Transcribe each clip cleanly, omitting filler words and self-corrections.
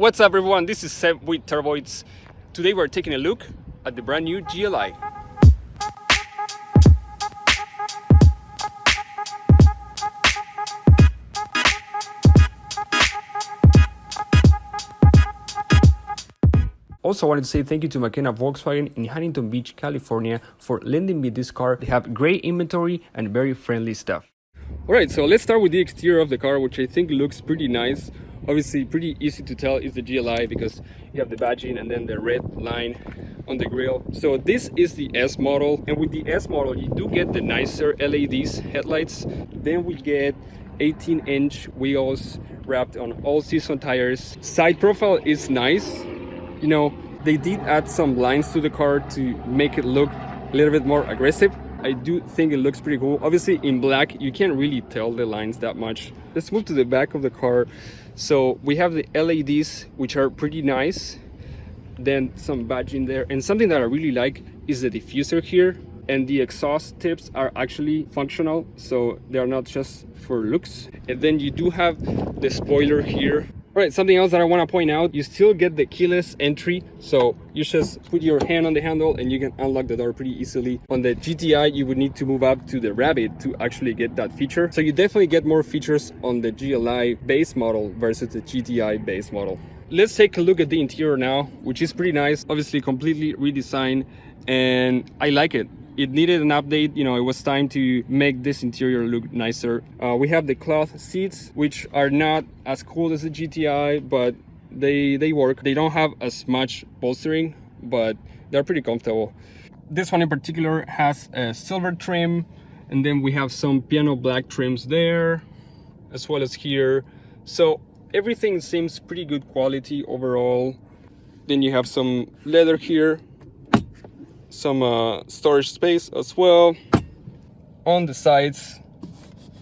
What's up everyone, this is Seb with Turboids. Today we're taking a look at the brand new GLI. Also, I wanted to say thank you to McKenna Volkswagen in Huntington Beach, California for lending me this car. They have great inventory and very friendly stuff. Alright, so let's start with the exterior of the car, which I think looks pretty nice. Obviously pretty easy to tell is the GLI because you have the badging and then the red line on the grille. So this is the S model, and with the S model you do get the nicer LEDs headlights. Then we get 18-inch wheels wrapped on all-season tires. Side profile is nice. You know, they did add some lines to the car to make it look a little bit more aggressive. I do think it looks pretty cool. Obviously in black you can't really tell the lines that much. Let's move to the back of the car. So we have the LEDs, which are pretty nice. Then some badging there, and something that I really like is the diffuser here, and the exhaust tips are actually functional, so they're not just for looks. And then you do have the spoiler here. All right, something else that I want to point out, you still get the keyless entry, so you just put your hand on the handle and you can unlock the door pretty easily. On the GTI you would need to move up to the Rabbit to actually get that feature, so you definitely get more features on the GLI base model versus the GTI base model. Let's take a look at the interior now, which is pretty nice. Obviously completely redesigned, and I like it. It needed an update, you know, it was time to make this interior look nicer. We have the cloth seats, which are not as cool as the GTI, but they work. They don't have as much bolstering, but they're pretty comfortable. This one in particular has a silver trim, and then we have some piano black trims there, as well as here. So everything seems pretty good quality overall. Then you have some leather here, some storage space as well. On the sides,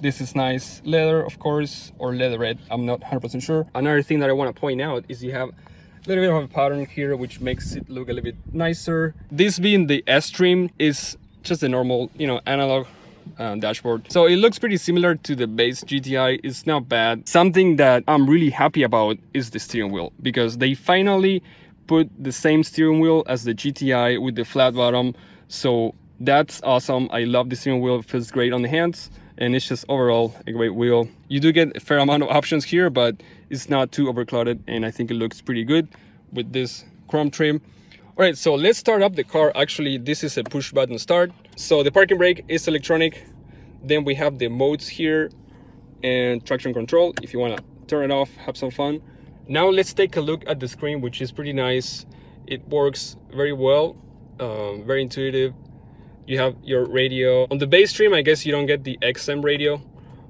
this is nice leather, of course, or leatherette, I'm not 100% sure. Another thing that I want to point out is you have a little bit of a pattern here, which makes it look a little bit nicer. This being the S trim is just a normal, you know, analog dashboard, so it looks pretty similar to the base GTI. It's not bad. Something that I'm really happy about is the steering wheel, because they finally put the same steering wheel as the GTI with the flat bottom, so that's awesome. I love the steering wheel, it feels great on the hands, and it's just overall a great wheel. You do get a fair amount of options here, but it's not too overclouded, and I think it looks pretty good with this chrome trim. All right, so let's start up the car. Actually, this is a push button start. So the parking brake is electronic. Then we have the modes here and traction control if you want to turn it off, have some fun. Now let's take a look at the screen, which is pretty nice. It works very well, very intuitive. You have your radio. On the base stream, I guess you don't get the XM radio,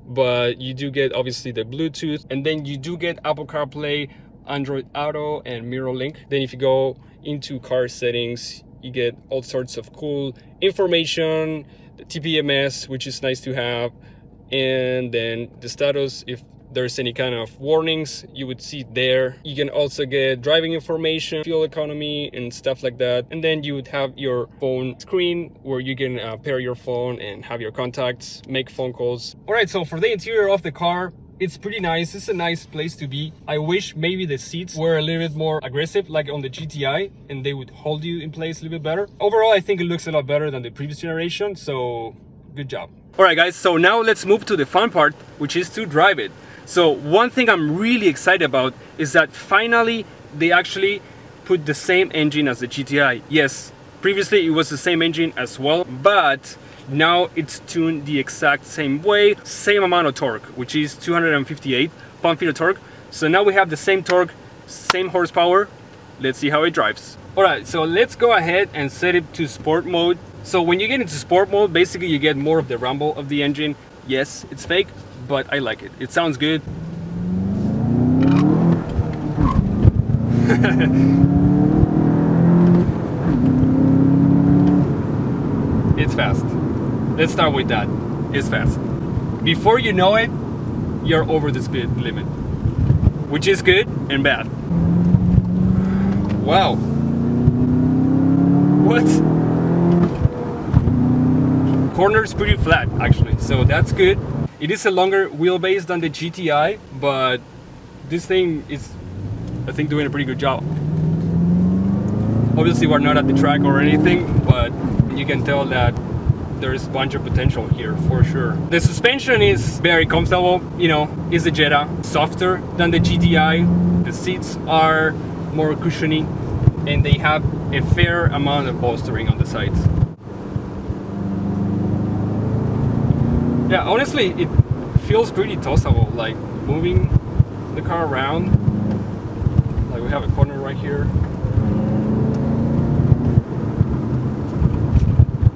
but you do get obviously the Bluetooth, and then you do get Apple CarPlay, Android Auto, and Mirror Link. Then if you go into car settings, you get all sorts of cool information, the TPMS, which is nice to have, and then the status, if there's any kind of warnings, you would see there. You can also get driving information, fuel economy, and stuff like that. And then you would have your phone screen where you can pair your phone and have your contacts, make phone calls. All right, so for the interior of the car, it's pretty nice. It's a nice place to be. I wish maybe the seats were a little bit more aggressive like on the GTI, and they would hold you in place a little bit better. Overall, I think it looks a lot better than the previous generation, so good job. All right guys, so now let's move to the fun part, which is to drive it. So one thing I'm really excited about is that finally they actually put the same engine as the GTI. Yes, previously it was the same engine as well, but now it's tuned the exact same way, same amount of torque, which is 258 pound-feet of torque. So now we have the same torque, same horsepower. Let's see how it drives. All right, so let's go ahead and set it to sport mode. So when you get into sport mode, basically you get more of the rumble of the engine. Yes, it's fake, but I like it. It sounds good. It's fast. Let's start with that. It's fast. Before you know it, you're over the speed limit, which is good and bad. Wow. What? Corner's pretty flat actually, so that's good. It is a longer wheelbase than the GTI, but this thing is I think doing a pretty good job. Obviously we're not at the track or anything, but you can tell that there's a bunch of potential here for sure. The suspension is very comfortable, you know, it's a Jetta, softer than the GTI. The seats are more cushiony and they have a fair amount of bolstering on the sides. Yeah, honestly, it feels pretty tossable, like moving the car around. Like we have a corner right here.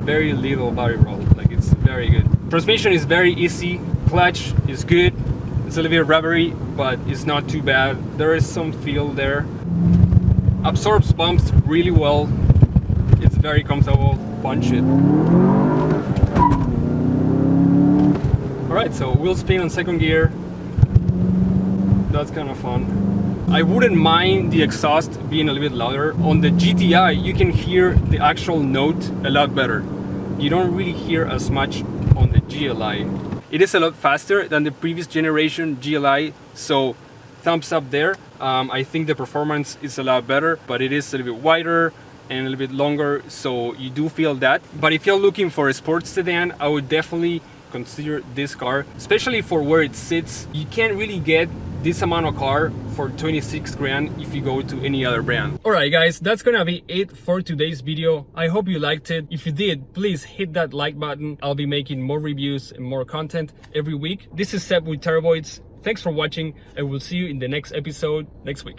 Very little body roll, like it's very good. Transmission is very easy, clutch is good. It's a little bit rubbery, but it's not too bad. There is some feel there. Absorbs bumps really well. It's very comfortable. Punch it. Alright, so wheel spin on second gear. That's kind of fun. I wouldn't mind the exhaust being a little bit louder. On the GTI, you can hear the actual note a lot better. You don't really hear as much on the GLI. It is a lot faster than the previous generation GLI, so thumbs up there. I think the performance is a lot better, but it is a little bit wider and a little bit longer, so you do feel that. But if you're looking for a sports sedan, I would definitely consider this car, especially for where it sits. You can't really get this amount of car for 26 grand if you go to any other brand. Alright guys, that's gonna be it for today's video. I hope you liked it. If you did, please hit that like button. I'll be making more reviews and more content every week. This is Seb with Terabytes. Thanks for watching and we'll see you in the next episode next week.